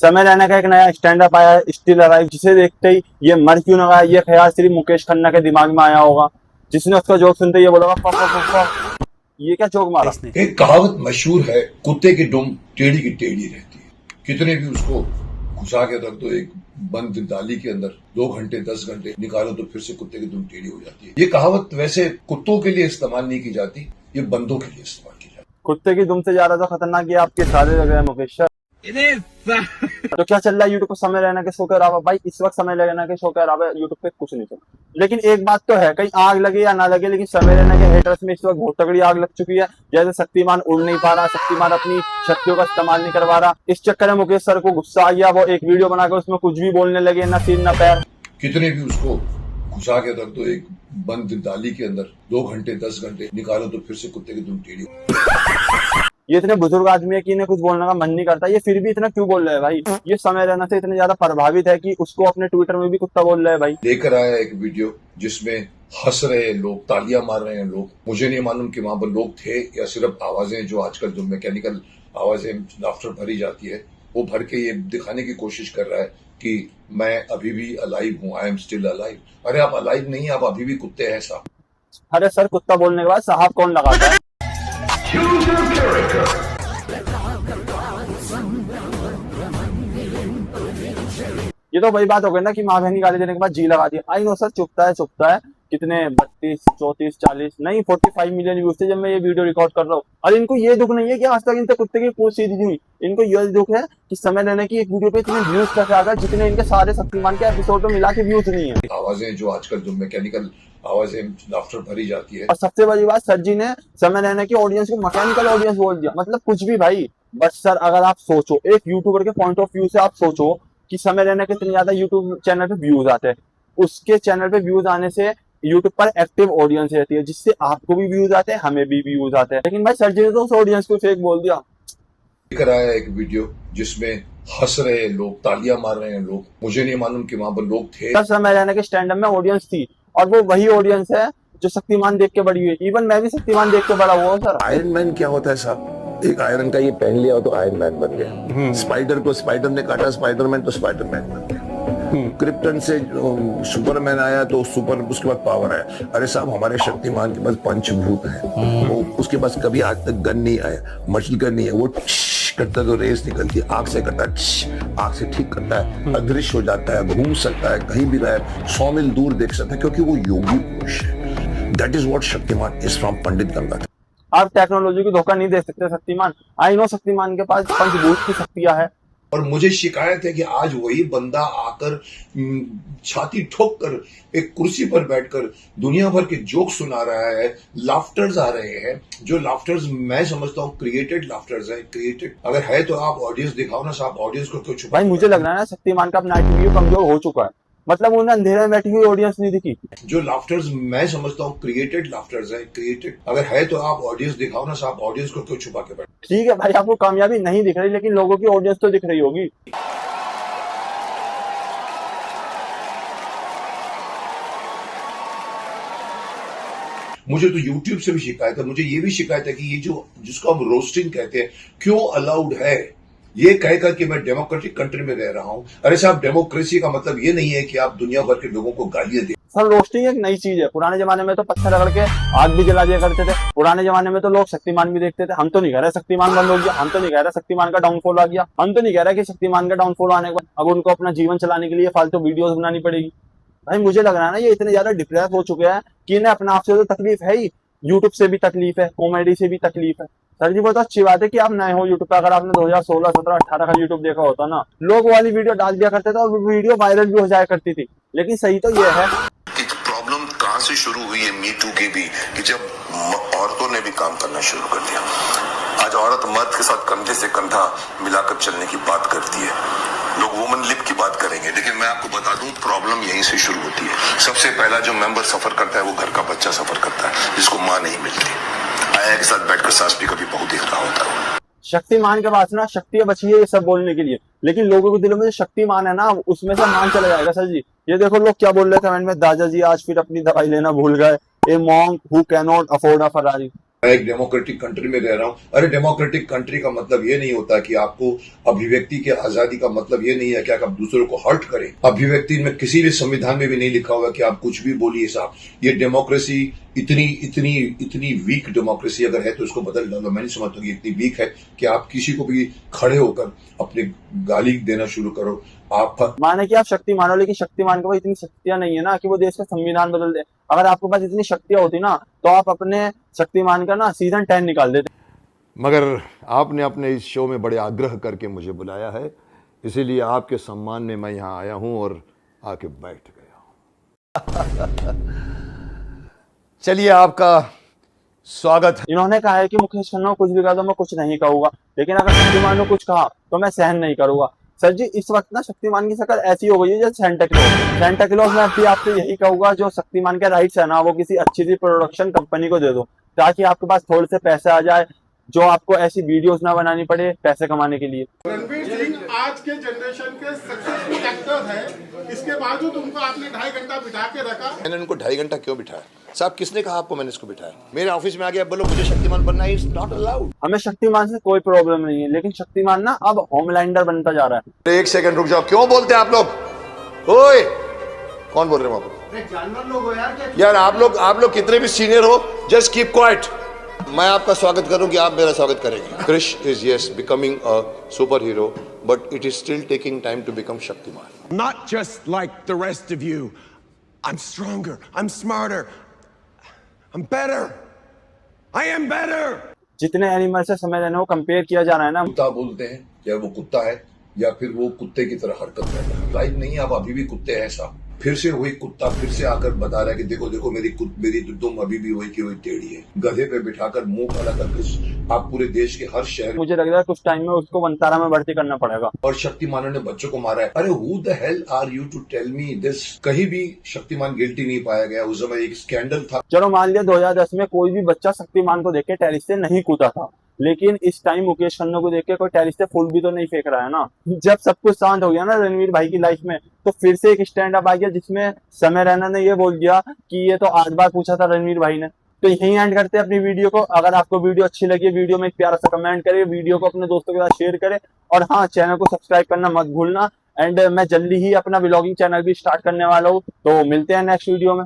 समय रैना का एक नया स्टैंड अप आया है, स्टिल अलाइव, जिसे देखते ही ये मर क्यों ना गया, ये ख्याल सिर्फ मुकेश खन्ना के दिमाग में आया होगा, जिसने उसका जोक सुनते ही ये बोला ये क्या जोक मारा। एक कहावत मशहूर है, कुत्ते की दुम टेढ़ी की टेढ़ी रहती है। कितने भी उसको घुसा के रख दो एक बंद डाली के अंदर, 2 घंटे 10 घंटे निकालो तो फिर से कुत्ते की दुम टेढ़ी हो जाती है। ये कहावत वैसे कुत्तों के लिए इस्तेमाल नहीं की जाती, ये बंदों के लिए इस्तेमाल की जाती है। कुत्ते की दुम से ज्यादा तो खतरनाक ये आपके सारे लग रहे हैं मुकेश सर। तो क्या चल रहा है यूट्यूब पर समय रहना के शो के अलावा? भाई इस वक्त समय रहना के शो के अलावा यूट्यूब पे कुछ नहीं चल। लेकिन एक बात तो है, कहीं आग लगे या ना लगे, लेकिन समय रहना के हेटर्स में इस वक्त बहुत तगड़ी आग लग चुकी है। जैसे शक्तिमान उड़ नहीं पा रहा, शक्तिमान अपनी शक्तियों का इस्तेमाल नहीं करवा रहा, इस चक्कर में मुकेश सर को गुस्सा आ गया, वो एक वीडियो बनाकर उसमें कुछ भी बोलने लगे, ना सिर ना पैर। कितने भी उसको घुसा के रख दो एक बंद डाली के अंदर, 2 घंटे 10 घंटे निकालो तो फिर से कुत्ते की दुम टेढ़ी। ये इतने बुजुर्ग आदमी है कि इन्हें कुछ बोलने का मन नहीं करता, ये फिर भी इतना क्यों बोल रहे हैं भाई? ये समय रहना से इतने ज्यादा प्रभावित है कि उसको अपने ट्विटर में भी कुत्ता बोल रहे हैं भाई। लेकर आया एक वीडियो जिसमें हंस रहे हैं लोग, तालियां मार रहे हैं लोग। मुझे नहीं मालूम कि वहां पर लोग थे या सिर्फ आवाजें, जो आजकल जो मैकेनिकल आवाजें लाफ्टर भरी जाती है, वो भर के ये दिखाने की कोशिश कर रहा है कि मैं अभी भी अलाइव हूँ, आई एम स्टिल अलाइव। अरे आप अलाइव नहीं, आप अभी भी कुत्ते हैं साहब। अरे सर, कुत्ता बोलने के बाद साहब कौन लगाता है? ये तो वही बात हो गई ना कि माँ बहन की गाली देने के बाद जी लगा दिया। आई नो सर, चुपता है। कितने 32, 34, 40 नहीं 45 मिलियन व्यूज थे जब मैं ये वीडियो रिकॉर्ड कर रहा हूँ। और इनको ये दुख नहीं है कि आज तक इनसे कुत्ते की पूंछ सीधी हुई, इनको ये दुख है कि समय रहने की एक वीडियो पे इतने व्यूज कैसे आ गए जितने इनके सारे शक्तिमान के एपिसोड में मिला के व्यूज नहीं है। आवाजें जो आजकल जो मैकेनिकल आवाजें लाफ्टर भरी जाती है। और सबसे बड़ी बात, सर जी ने समय रहने की ऑडियंस को मैकेनिकल ऑडियंस बोल दिया, मतलब कुछ भी भाई। बट सर, अगर आप सोचो, एक यूट्यूबर के पॉइंट ऑफ व्यू से आप सोचो कि समय रहने के इतने ज्यादा यूट्यूब चैनल पे व्यूज आते हैं, उसके चैनल पे व्यूज आने से यूट्यूब पर एक्टिव ऑडियंस रहती है, जिससे आपको भी व्यूज आते हैं, हमें भी व्यूज आते हैं। लेकिन भाई सर जी ने तो उस ऑडियंस को फेक बोल दिया। लेकर आया एक वीडियो जिसमें हंस रहे हैं लोग, तालियां मार रहे हैं लोग। मुझे नहीं मालूम कि वहां पर लोग थे। सर, समय रहने के स्टैंड अप में ऑडियंस थी, और वो वही ऑडियंस है जो शक्तिमान देख के बड़ी हुई। इवन मैं भी शक्तिमान देख के बड़ा हुआ हूँ सर। आयरन मैन क्या होता है साहब? एक आयरन का ये पहन लिया तो आयरन मैन बन गया। स्पाइडर को स्पाइडर ने काटा, स्पाइडरमैन तो स्पाइडरमैन बन गया। क्रिप्टन से सुपरमैन आया तो सुपर, उसके बाद पावर आया। अरे साहब, हमारे शक्तिमान के पास पंचभूत है, वो उसके पास कभी आज तक गन नहीं आया, मशीन गन नहीं है। वो करता तो रेस निकलती है, आंख से करता है, आंख से ठीक करता है, अदृश्य हो जाता है, घूम सकता है, कहीं भी रहे 100 मील दूर देख सकता है, क्योंकि वो योगी पुरुष है। That is what Shaktimaan is from Pandit Gangadhar. आप टेक्नोलॉजी को धोखा नहीं दे सकते शक्तिमान। आई नो शक्तिमान के पास पंचभूत की शक्तियां है। और मुझे शिकायत है कि आज वही बंदा आकर छाती ठोक कर एक कुर्सी पर बैठकर दुनिया भर के जोक सुना रहा है, लाफ्टर्स आ रहे हैं, जो लाफ्टर्स मैं समझता हूँ क्रिएटेड लाफ्टर्स है। क्रिएटेड अगर है तो आप ऑडियंस दिखाओ ना साहब, ऑडियंस को क्यों छुपा? भाई मुझे लग रहा है ना शक्तिमान का अपना IQ कमजोर हो चुका है, मतलब उन्हें अंधेरे में बैठी हुई ऑडियंस नहीं दिखी। जो लाफ्टर्स मैं समझता हूँ क्रिएटेड लाफ्टर्स है। क्रिएटेड अगर है तो आप ऑडियंस दिखाओ ना साहब, ऑडियंस को क्यों छुपा के बैठ? ठीक है भाई, आपको कामयाबी नहीं दिख रही, लेकिन लोगों की ऑडियंस तो दिख रही होगी। मुझे तो YouTube से भी शिकायत है, मुझे ये भी शिकायत है कि ये जो जिसको हम रोस्टिंग कहते हैं, क्यों अलाउड है? ये कहकर कि मैं डेमोक्रेटिक कंट्री में रह रहा हूं। अरे साहब, डेमोक्रेसी का मतलब ये नहीं है कि आप दुनिया भर के लोगों को गालियां दें। सर, रोस्टिंग एक नई चीज है। पुराने जमाने में तो पत्थर रगड़ के आग भी जला दिया करते थे। पुराने जमाने में तो लोग शक्तिमान भी देखते थे। हम तो नहीं कह रहे शक्तिमान बंद हो गया, हम तो नहीं कह रहे शक्तिमान का डाउनफॉल आ गया, हम तो नहीं कह रहे कि शक्तिमान का डाउनफॉल आने के बाद अब उनको अपना जीवन चलाने के लिए फालतू वीडियोस बनानी पड़ेगी। भाई मुझे लग रहा है ना, ये इतने ज्यादा डिप्रेस हो चुके हैं कि इन्हें अपने आप से तो तकलीफ है ही, यूट्यूब से भी तकलीफ है, कॉमेडी से भी तकलीफ है। सर जी, बहुत अच्छी बात है कि आप नए हो यूट्यूब पे। अगर आपने 2016, 17, 18 का यूट्यूब देखा होता ना, लोग वाली वीडियो डाल दिया करते थे और वीडियो वायरल भी हो जाया करती थी। लेकिन सही तो ये है, एक प्रॉब्लम कहां से शुरू हुई है मी टू की भी, कि जब औरतों ने भी काम करना शुरू कर दिया। आज औरत मर्द के साथ कंधे से कंधा मिलाकर चलने की बात करती है। लोग वुमन लिप की बात करेंगे, लेकिन मैं आपको बता दूं प्रॉब्लम यहीं से शुरू होती है। सबसे पहला जो मेंबर सफर करता है वो घर का बच्चा सफर करता है, जिसको माँ नहीं मिलती। आया के साथ बैठकर सास भी कभी बहू देख रहा होता है। शक्तिमान के पास ना शक्तियां बची है ये सब बोलने के लिए, लेकिन लोगों के दिलों में जो शक्तिमान है ना, उसमें से मान चला जाएगा। सर जी, ये देखो लोग क्या बोल रहे थे कमेंट में, दादाजी आज फिर अपनी दवाई लेना भूल गए, ए monk who can not afford a Ferrari. मैं एक डेमोक्रेटिक कंट्री में रह रहा हूँ। अरे डेमोक्रेटिक कंट्री का मतलब ये नहीं होता कि आपको अभिव्यक्ति की आजादी का मतलब ये नहीं है कि आप दूसरों को हर्ट करें। अभिव्यक्ति में किसी भी संविधान में भी नहीं लिखा हुआ कि आप कुछ भी बोलिए साहब। ये डेमोक्रेसी इतनी वीक डेमोक्रेसी अगर है तो उसको बदल डालो। मैं नहीं समझता कि इतनी वीक है कि आप किसी को भी खड़े होकर अपने गाली देना शुरू करो। आप माने कि आप शक्ति मानो, लेकिन शक्तिमान के पास इतनी शक्तियां नहीं है ना कि वो देश का संविधान बदल दे। अगर आपके पास इतनी शक्तियां होती ना तो आप अपने शक्तिमान का ना सीजन 10 निकाल देते। मगर आपने अपने इस शो में बड़े आग्रह करके मुझे बुलाया है, इसीलिए आपके सम्मान में मैं यहाँ आया हूँ और आके बैठ गया हूँ। चलिए आपका स्वागत है। इन्होंने कहा है कि मुकेश खन्ना को कुछ भी कहा तो मैं कुछ नहीं कहूंगा, लेकिन अगर शक्तिमान ने कुछ कहा तो मैं सहन नहीं करूंगा। सर जी, इस वक्त ना शक्तिमान की शक्ल ऐसी हो गई है जैसे सेंटा क्लॉज। सेंटा क्लॉज में भी आपसे यही कहूंगा, जो शक्तिमान के राइट्स है ना वो किसी अच्छी सी प्रोडक्शन कंपनी को दे दो, ताकि आपके पास थोड़े से पैसे आ जाए, जो आपको ऐसी वीडियोस ना बनानी पड़े पैसे कमाने के लिए। रणवीर सिंह आज के जनरेशन के सक्सेसफुल एक्टर है, इसके बावजूद उनको आपने 2.5 घंटा बिठा के रखा। मैंने उनको 2.5 घंटा क्यों बिठाया? साहब किसने कहा आपको मैंने इसको बिठाया? मेरे ऑफिस में आ गया बोलो मुझे शक्तिमान बनना है, इट्स नॉट अलाउड। हमें शक्तिमान से कोई प्रॉब्लम नहीं है, लेकिन शक्तिमान ना अब होमलैंडर बनता जा रहा है। एक सेकंड रुक जाओ, क्यों बोलते हैं आप लोग? ओए कौन बोल रहे हो आप? जानवर लोग हो यार आप लोग कितने भी सीनियर हो, जस्ट कीप क्वाइट। मैं आपका स्वागत करूं कि आप मेरा स्वागत करेंगे। Krrish is yes becoming a super hero, but it is still taking time to become Shaktimaan. Not just like the rest of you. I'm stronger. I'm smarter. I'm better. I am better. जितने एनिमल से समय रहने को compare किया जा रहा है ना, कुत्ता बोलते हैं, या वो कुत्ता है या फिर वो कुत्ते की तरह हरकत करता है। लाइफ नहीं, आप अभी भी कुत्ते हैं साहब। फिर से वही कुत्ता फिर से आकर बता रहा है कि देखो देखो मेरी दुम अभी भी वही की वही टेढ़ी है। गधे पे बिठाकर मुंह काला करके आप पूरे देश के हर शहर मुझे लग रहा है कुछ टाइम में उसको वंतारा में भर्ती करना पड़ेगा। और शक्तिमानों ने बच्चों को मारा है। अरे who the hell are you to tell me this? कहीं भी शक्तिमान गिल्टी नहीं पाया गया। उस समय एक स्कैंडल था। चलो मान लिया 2010 में कोई भी बच्चा शक्तिमान को देख के टेरिस से नहीं कूदा था, लेकिन इस टाइम मुकेश खन्ना को देख के कोई टेरिस से फूल भी तो नहीं फेंक रहा है ना। जब सब कुछ शांत हो गया ना रणवीर भाई की लाइफ में, तो फिर से एक स्टैंड अप आ गया जिसमें समय रैना ने ये बोल दिया कि ये तो 8 बार पूछा था रणवीर भाई ने। तो यहीं एंड करते हैं अपनी वीडियो को। अगर आपको वीडियो अच्छी लगी, वीडियो में एक प्यारा सा कमेंट करें, वीडियो को अपने दोस्तों के साथ शेयर करें, और हाँ, चैनल को सब्सक्राइब करना मत भूलना। एंड मैं जल्दी ही अपना व्लॉगिंग चैनल भी स्टार्ट करने वाला हूँ, तो मिलते हैं नेक्स्ट वीडियो में।